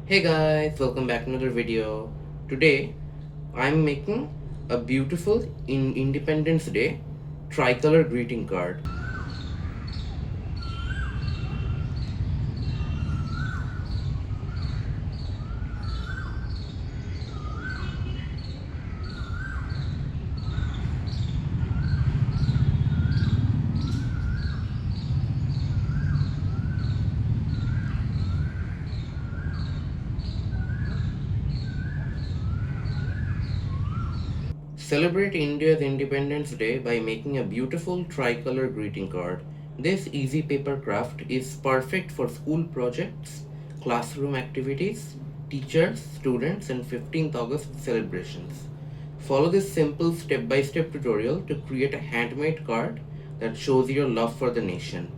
Hey guys, welcome back to another video. Today I'm making a beautiful Independence Day tricolor greeting card. Celebrate India's Independence Day by making a beautiful tricolor greeting card. This easy paper craft is perfect for school projects, classroom activities, teachers, students, and 15th August celebrations. Follow this simple step-by-step tutorial to create a handmade card that shows your love for the nation.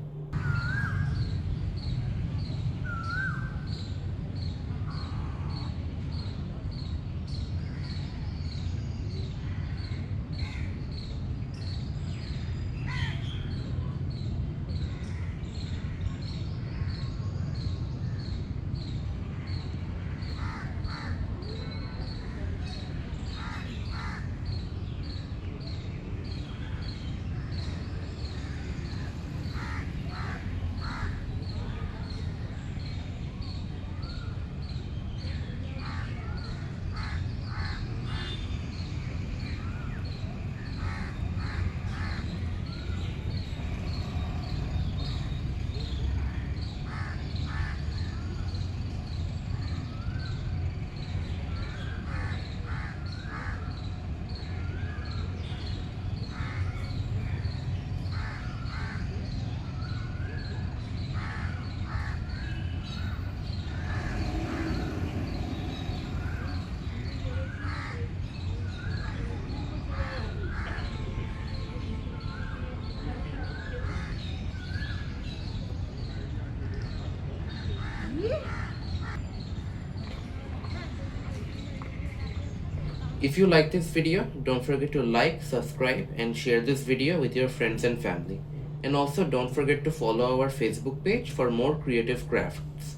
If you like this video, don't forget to like, subscribe, and share this video with your friends and family. And also don't forget to follow our Facebook page for more creative crafts.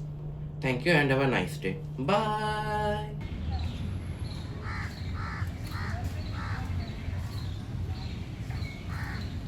Thank you and have a nice day. Bye!